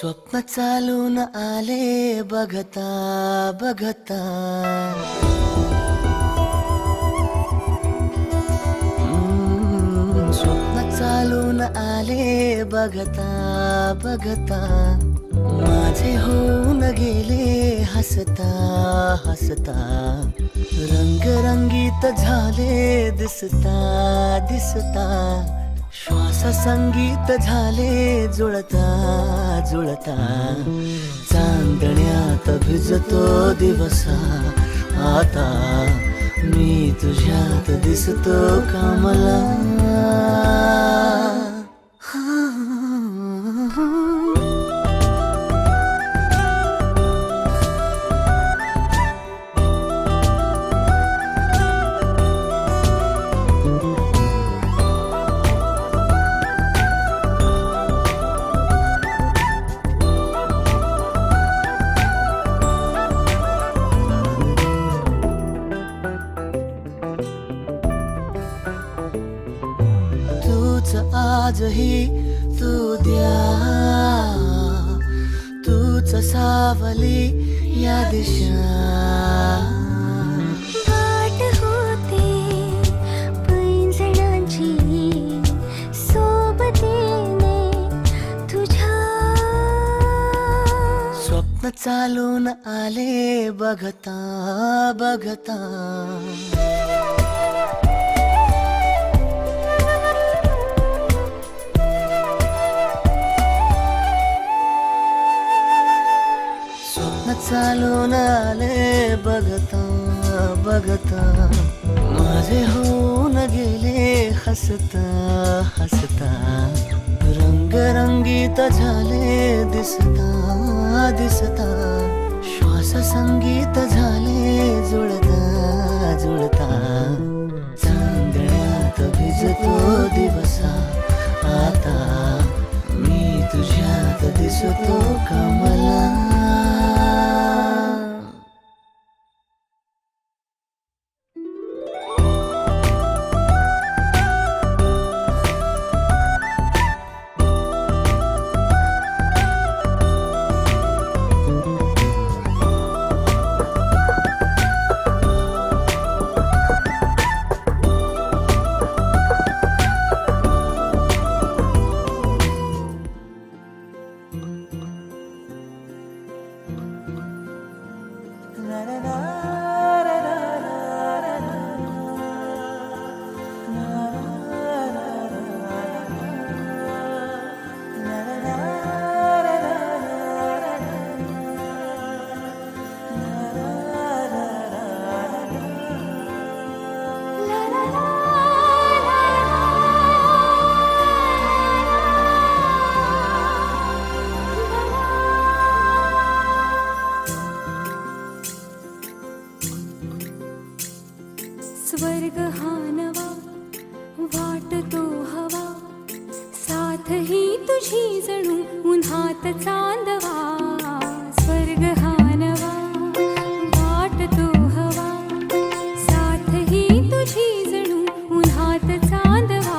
स्वप्न चालून आले बघता बघता, स्वप्न चालून आले बघता बघता, माझे होऊन गेले हसता हसता, रंगरंगीत झाले दिसता दिसता, श्वास संगीत झाले जुळता जुळता, चांदण्यात भिजतो दिवसा आता, मी तुझ्यात दिसतो का मला. आजही तू द्या, तूच सावली या दिशा, वाट होते पैंजणांची सोबतीने तुझ्या. स्वप्न चालून आले बघता बघता, चालून आले बघता बघता, माझे होऊन गेले हसता हसता, रंगरंगीत झाले दिसता दिसता, श्वास संगीत झाले जुळता जुळता, चांदण्यात भिजतो दिवसा आता, मी तुझ्यात दिसतो का मला. स्वर्ग हा नवा वाटतो हवा, साथ ही तुझी जणू उन्हात चांदवा. स्वर्ग हा नवा वाटतो हवा, साथ ही तुझी जणू उन्हात चांदवा.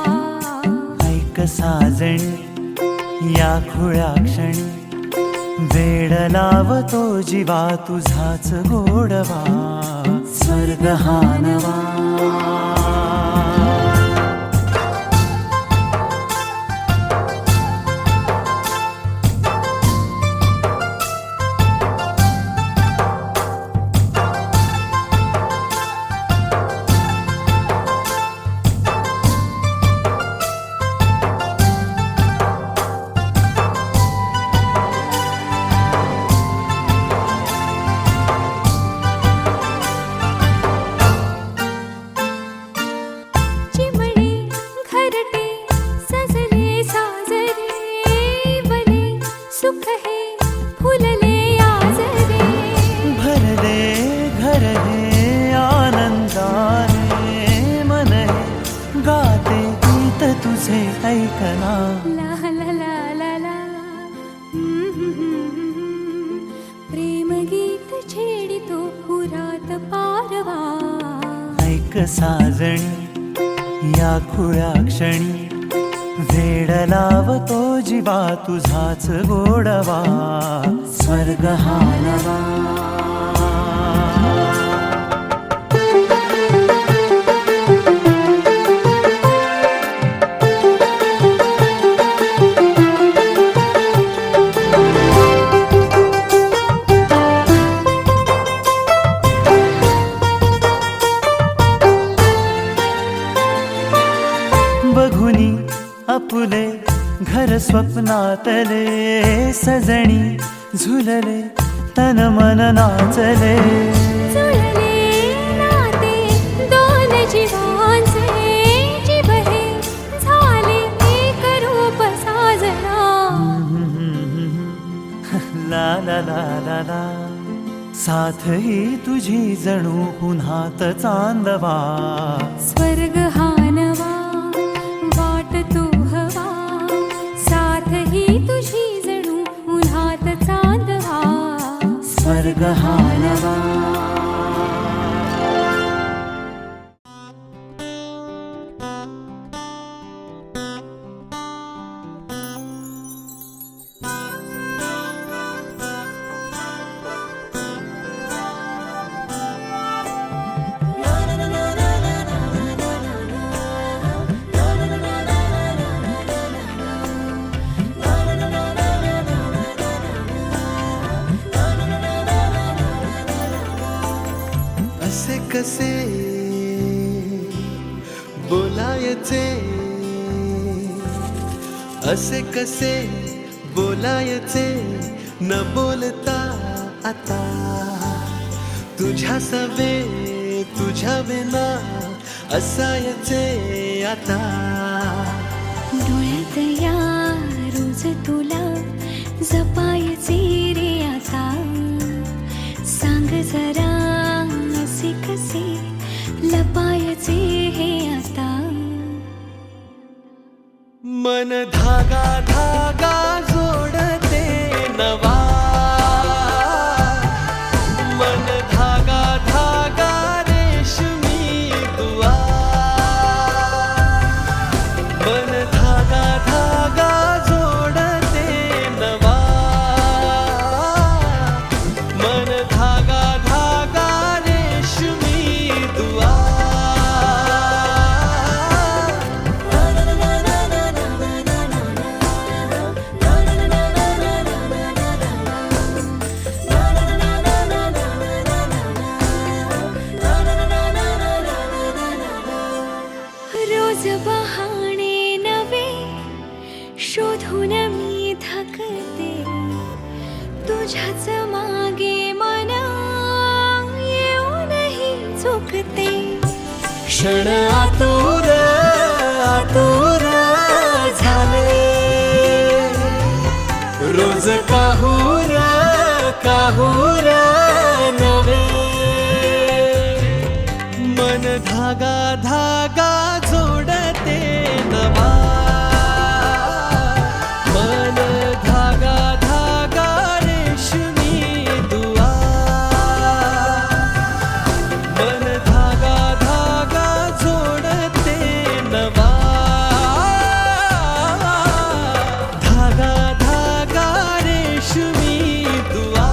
ऐक साजणी या खुळ्या क्षणी, वेड लावतो जीवा तुझाच गोडवा. स्वर्ग हा नवा. सुख है फुलले आजरे, भरले घर हे आनंदाने, मन हे गाते गीत तुझे ऐकना. ला ला ला ला ला, प्रेम गीत छेडितो पुरात पारवा. ऐक साजणी या खुळ्या क्षणी, वेड लावतो जीवा तुझाच गोडवा, स्वर्ग हा नवा. बघुनी आपुले घर स्वप्नातले, सजणी झुलले तन मन नाचले. जुळले नाते दोन जीवांचे, जीव हे झाले एक रूप साजना. ला ला ला ला ला, साथ ही तुझी जणू पुन्हात चांदवा, स्वर्ग हा नवा वाट तू हवा. साथ ही तुझी जणू उन्हात चांदवा, स्वर्ग हा नवा. असे कसे बोलायचे, असे कसे बोलायचे, न बोलता आता तुझ्या सवे तुझ्या विना असायचे आता. डोळ्यात या रोज तुला जपायचे रे आता. सांग जरा असे कसे लपायचे हे आता. मन धागा धागा जोडते नवा, मन धागा धागा रेशमी दुआ, मन धागा धागा जोडते नवा, मन धागा धागा रेशमी दुआ. रोज बहाणे नवे शोधून मी थकते, तुझ्याच मागे मन येऊनही चुकते. क्षण आतुर आतुर झाले, रोज काहूर काहूर नवे, मन धागा धागा जोडते नवा, मन धागा धागा रेशमी दुआ, मन धागा धागा जोडते नवा, धागा धागा रेशमी दुआ.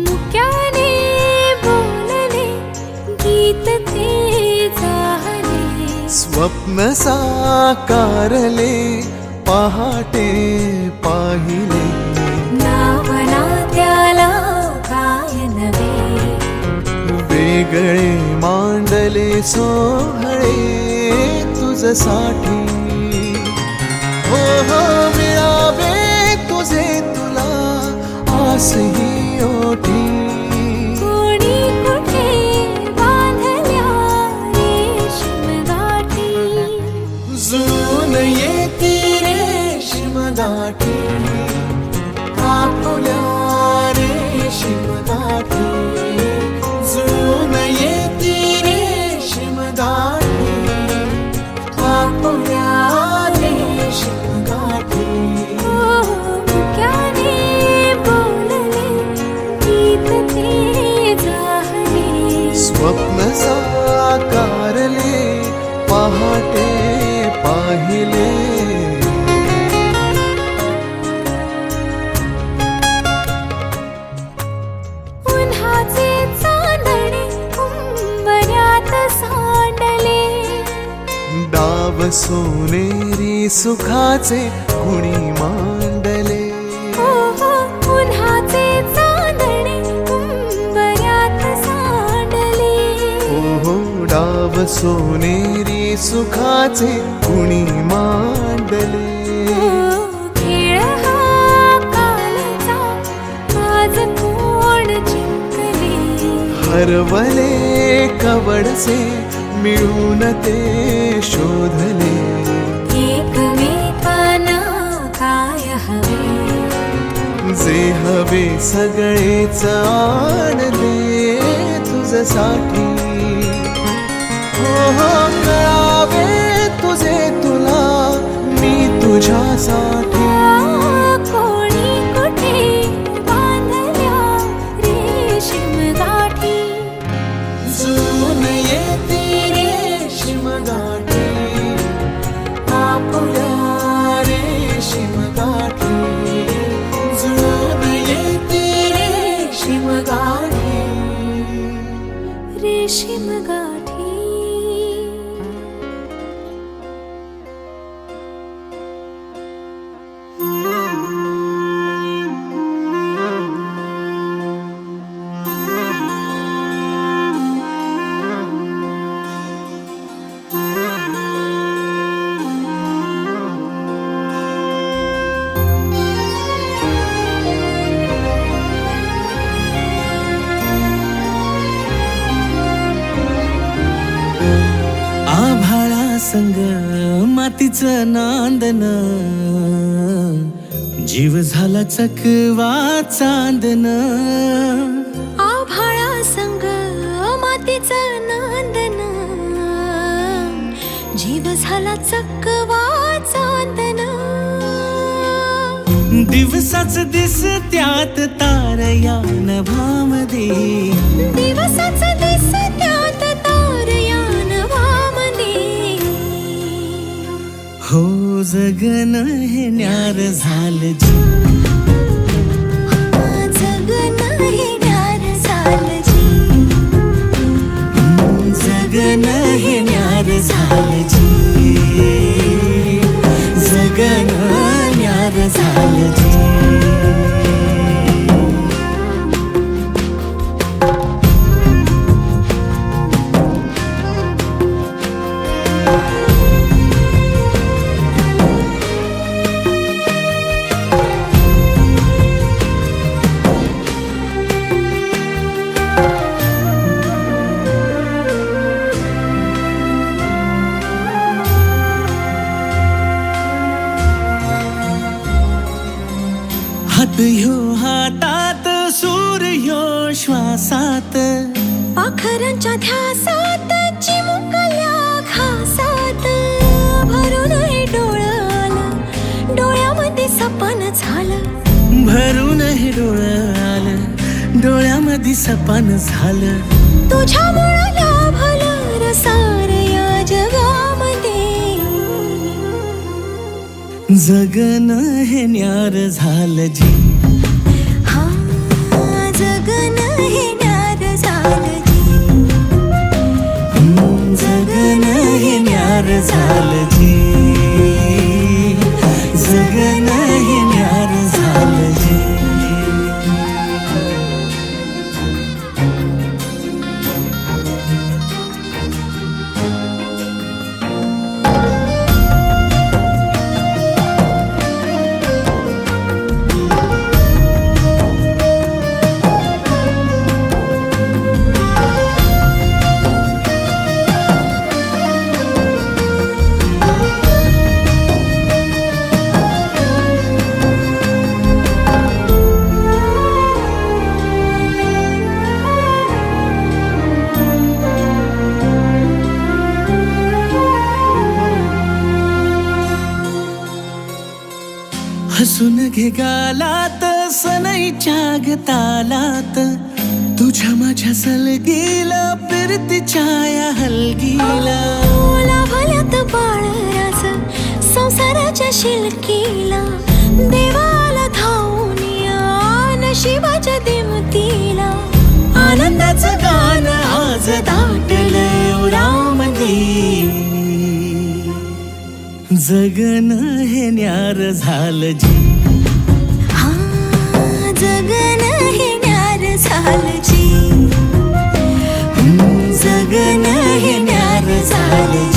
मुक्याने बोलले गीत ते चाहले, स्वप्न साकारले पहाटे पाहिले, नावना त्याला काय नवे. वेगळे मांडले सोहळे तुझसाठी, हो हो मिळावे तुझे तुला आस ही ओठी. कोणी कुठे बांधल्या रेशीम गाठी, जुळून येती रेशीम गाठी, आपुल्या रेशीम गाठी जुळून येती रेशीम गाठी आपुल्या रेशीम गाठी मुक्याने बोलले गीत ते जाहले स्वप्न साकारले पहाटे पाहिले उन्हाचे चांदणे उंबऱ्यात सांडले डाव सोनेरी सुखाचे कुणी मांडले उन्हाचे चांदणे उंबऱ्यात सांडले हो डाव सोनेरी सुखाचे कुणी मांडले खेळ हा कालचा आज कोण जिंकले हरवले कवडसे मिळून ते शोधले एकमेकांना काय हवे जे हवे सगळेच आणले तुझसाठी हो कळावे तुझे तुला मी तुझ्यासाठी कोणी कुठे बांधल्या रेशीम गाठी जुळून येती रेशीम गाठी आपुल्या रेशीम गाठी जुळून येती रेशीम गाठी रेशीम गाठी आभाळा संग मातीचं नांदन जीव झाला चकवा चांदन आभाळा संग मातीचं नांदन जीव झाला चकवा चांदन दिवसाच दिस त्यात तार या नभामध्ये दिवसाच दिस त्यात तार या नभामध्ये हो जगन हे न्यार झालं जी जगन हे न्यार झालं जी जगन हे न्यार झालं जी जगन न्यार झालं जी हात ह्यो हातात सूर ह्यो श्वासात पाखरांच्या ध्यासात चिमुकल्या घासात भरून हे डोळं आलं डोळ्यामध्ये सपन झालं भरून हे डोळं आलं डोळ्यामध्ये सपान झालं तुझ्यामुळं लाभलं रसार या जगामध्ये जगन हे न्यार झालं जी हा जगन हे न्यार झालं जी जगन हे न्यार झालं जी जगन हे न्यार झालं जी घे गालात सनईच्या गतालात तुझ्या माझ्या सलगीला फिरतीच्या या हलगीला लाभल्यात बाळराज संसाराच्या शिलकीला देवाला धावून या नशिबाच्या दिमतीला आनंदाचं गाणं आज दाटलंय उरामध्ये जगन हे न्यार झालं जी हा जगन हे न्यार झालं जी जगन हे न्यार झालं जी